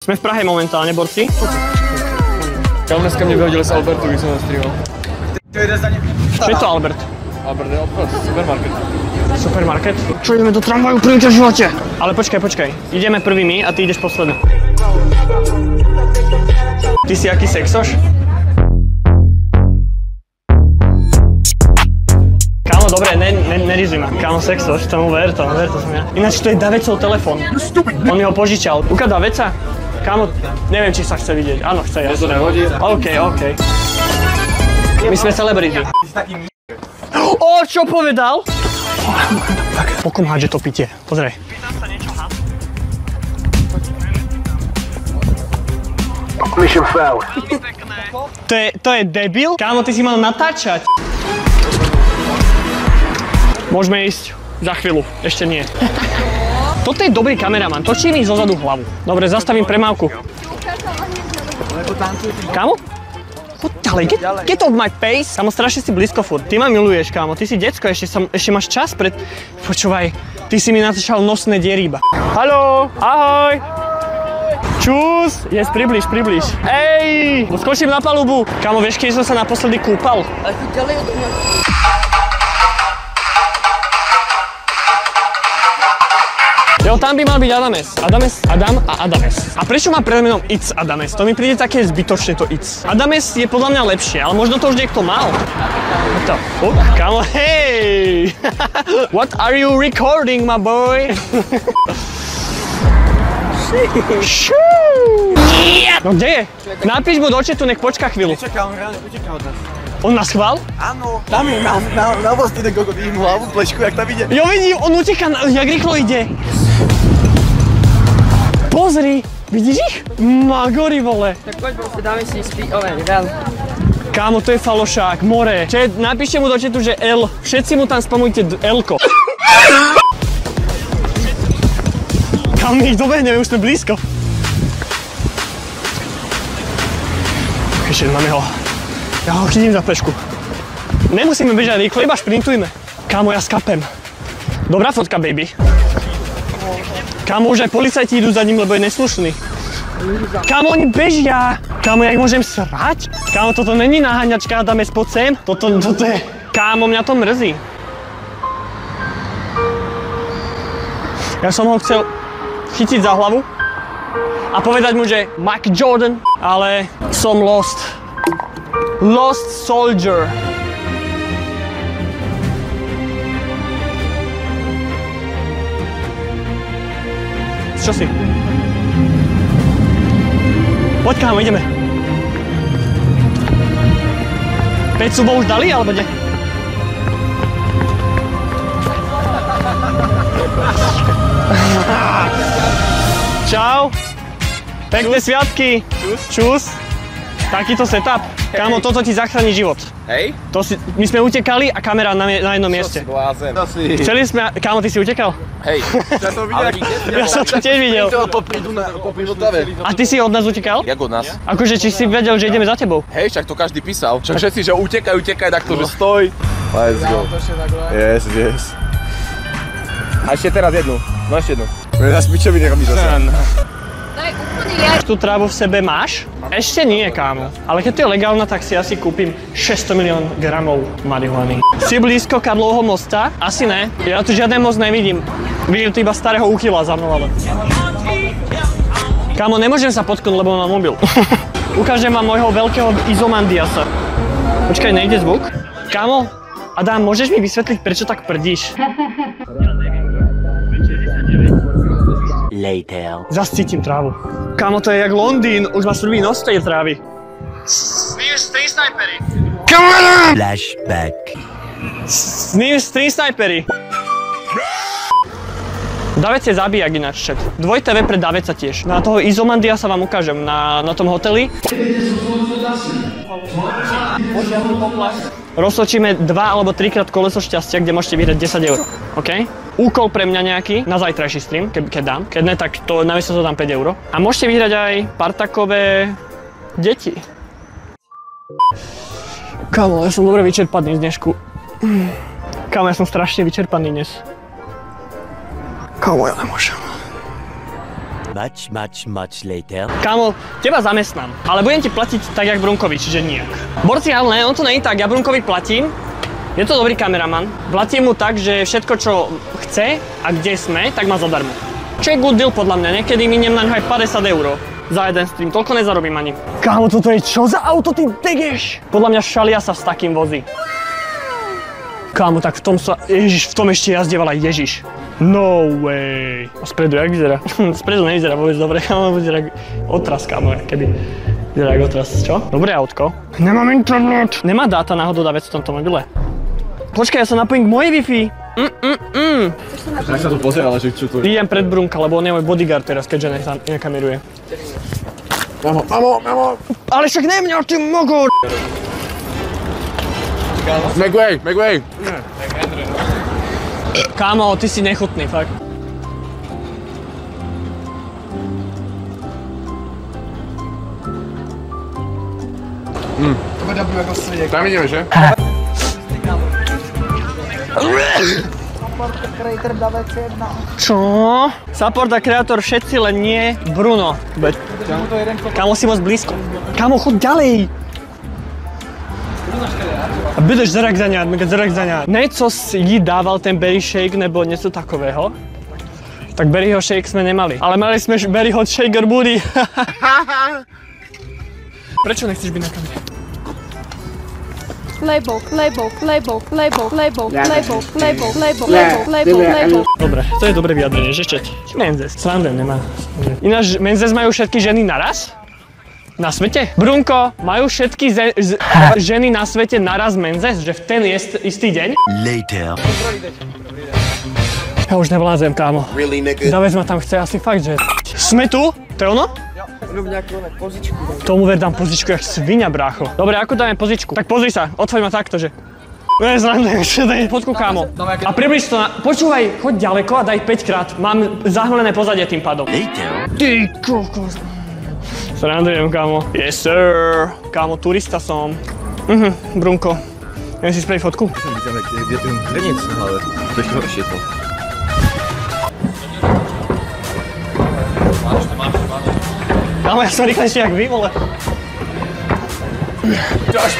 Sme v Prahe momentálne, borci. Kam dneska mě vyhodili z Albertu, když jsem nastříhal. Čo je to Albert? Albert je obchod, supermarket. Supermarket? Čo ideme do tramvaju prvýkrát v živote? Ale počkaj. Ideme prvými a ty ideš posledný. Ty si aký sexoš? Kámo, dobre, nerizuj ma. Kámo, sexoš, tomu ver, to som ja. Ináč to je Davecov telefón. On mi ho požičal. Uka Daveca? Kámo, neviem, či sa chce vidieť. Áno, chce, ja. To nehodí. OK. My sme celebrity. O, čo povedal? Pokom hádže to pitie. Pozrej. Mission failed. To je debil? Kámo, ty si mal natáčať. Môžeme ísť za chvíľu. Ešte nie. Toto je dobrý kameraman. Točí mi zozadu hlavu. Dobre, zastavím premávku. Kámo? Choď ďalej, get off my face. Kámo, strašne si blízko furt. Ty ma miluješ, kámo. Ty si decko, ešte máš čas pred... Počúvaj, ty si mi natáčal nosné diery iba. Haló, ahoj. Čus, približ. Ej, skočím na palubu. Kámo, vieš, keď som sa naposledy kúpal? Ale choď ďalej od mňa. Jo, tam by mal byť Adam a Adames. A prečo má pred menom It's Adames? To mi príde také zbytočne to It's. Adames je podľa mňa lepšie, ale možno to už niekto mal. Kámo, hej! What are you recording, my boy? No kde je? Napíš mu do chatu, nech počká chvíľu. Nečaká, on reálne uteká od nás. On nás chval? Áno, tam je na vosti ten kokot, vidím hlavu, plečku, jak tam ide. Jo, vidím, on uteká, jak rýchlo ide. Pozri, vidíš ich? Magori, vole. Tak poď proste, dáme si ven. Kámo, to je falošák, more. Napíšte mu do chatu, že L. Všetci mu tam spamujte L-ko. Kámo, my ich dobehneme, už sme blízko. Ešte máme ho. Ja ho chytím za pešku. Nemusíme bežať rýchlo, iba šprintujme. Kámo, ja skapem. Dobrá fotka, baby. Kámo, už aj policajti idú za ním, lebo je neslušný. Kámo, oni bežia. Kámo, ja ich môžem srať? Kámo, toto není naháňačka, dáme spod sem. Toto je... Kámo, mňa to mrzí. Ja som ho chcel chytiť za hlavu a povedať mu, že Mike Jordan, ale som lost. Lost soldier. Čo si? Poď, kámo, ideme. 5 subov už dali, alebo nie? Čau. Pekné sviatky. Čus. Takýto setup. Kámo, toto ti zachráni život. Hej? My sme utekali a kamera na jednom mieste. Chceli sme... Kámo, ty si utekal? Hej. Ja to videl. Ja som to tiež videl. Popri Vltave. A ty si od nás utekal? Jak od nás? Akože, či si vedel, že ideme za tebou? Hej, však to každý písal. Však všetci, že utekaj, takto, že stoj. Let's go. Yes. A ešte teraz jednu. No ešte jednu. Ja s pičovi nerobíš zase. To je úplne ja. Tú trávu v sebe máš? Ešte nie, kámo. Ale keď to je legálna, tak si asi kúpim 600 milión gramov marihuany. Si blízko Karlovho mosta? Asi ne. Ja tu žiaden most nevidím. Vidím tu iba starého úchyla za mnou, ale... Kámo, nemôžem sa potknúť, lebo mám mobil. Ukážem vám môjho veľkého Izomandiasa. Počkaj, nejde zvuk? Kámo, Adam, môžeš mi vysvetliť, prečo tak prdíš? Later. Zas cítim trávu. Kámo, to je jak Londýn, už má prvý nos tej trávy. Stream snipery. Come on! Flashback. Stream snipery. Davec je zabijak ináč, chat. 2TV pre Daveca tiež. Na toho Izomandia sa vám ukážem na tom hoteli. Roztočíme 2 alebo 3 krát koleso šťastia, kde môžete vyhrať 10 €. OK? Úkol pre mňa nejaký na zajtrajší stream, keď dám. Keď ne, tak to namiesto to dám 5 €. A môžete vyhrať aj partakové deti. Kámo, ja som dobre vyčerpaný z dnešku. Kámo, ja som strašne vyčerpaný dnes. Kámo, ja nemôžem. Much later. Kámo, teba zamestnám, ale budem ti platiť tak, jak Brunkovi, čiže nijak. Borci, ale ne, on to není tak, ja Brunkovi platím. Je to dobrý kameraman. Platím mu tak, že všetko, čo chce a kde sme, tak má zadarmo. Čo je good deal podľa mňa, niekedy miniem na ňo aj 50 € za jeden stream, toľko nezarobím ani. Kámo, toto je čo za auto, ty degeš? Podľa mňa šalia sa s takým vozí. Kámo, tak v tom sa, Ježiš, v tom ešte jazdieval aj Ježiš. No way. A spredu, jak vyzerá? Spredu nevyzerá vôbec dobre, kámo, vyzerá jak otras, kámo, keby. Vyzerá jak otras, čo? Dobré autko. Nemám internet. Nemá dáta náhodou dávec v tomto mobile. Počkaj, ja sa napojím k mojej Wi-Fi. Tak sa tu pozerala, že čo to je. Idem pred Brunka, lebo on je môj bodyguard teraz, keďže nekameruje. Mamo. Ale však ne mňa, ty mogor! Megway. Kámo, ty si nechutný, fakt. Tam ideme, že? Čo? Support a kreator všetci, len nie Bruno. Kámo, si moc blízko. Kámo, chod ďalej. A budeš zarak. Něco jí dával ten Berry Shake nebo něco takového? Tak Berryho Shake jsme nemali. Ale mali jsme Berryho Shaker Booty. Prečo nechceš byť na kamere? Label. Dobre, to je dobré vyjadrenie, že čeť? Menzes, srandem nemá. Ináč, Menzes majú všetky ženy naraz? Na svete? Brunko, majú všetky ženy na svete naraz Menzes? Že v ten istý deň? Later. Ja už nevládzem, kámo. Davec ma tam chce asi fakt, že... Sme tu? To je ono? Tomu dám pozičku jak svinia, brácho. Dobre, ako dáme pozičku? Tak pozri sa, otvoň ma takto, že... Zrandujem, fotku, kámo. A približ to na... Počúvaj, choď ďaleko a daj 5 krát. Mám zahmlené pozadie tým pádom. Later. Ty kokos. Zrandujem, kámo. Yes, sir. Kámo, turista som. Brunko. Neviem si spraviť fotku? Je ten hreniec na hlave. To ešte horšie to. Kámo, ja som rýchlejší jak vy, vole. Josh,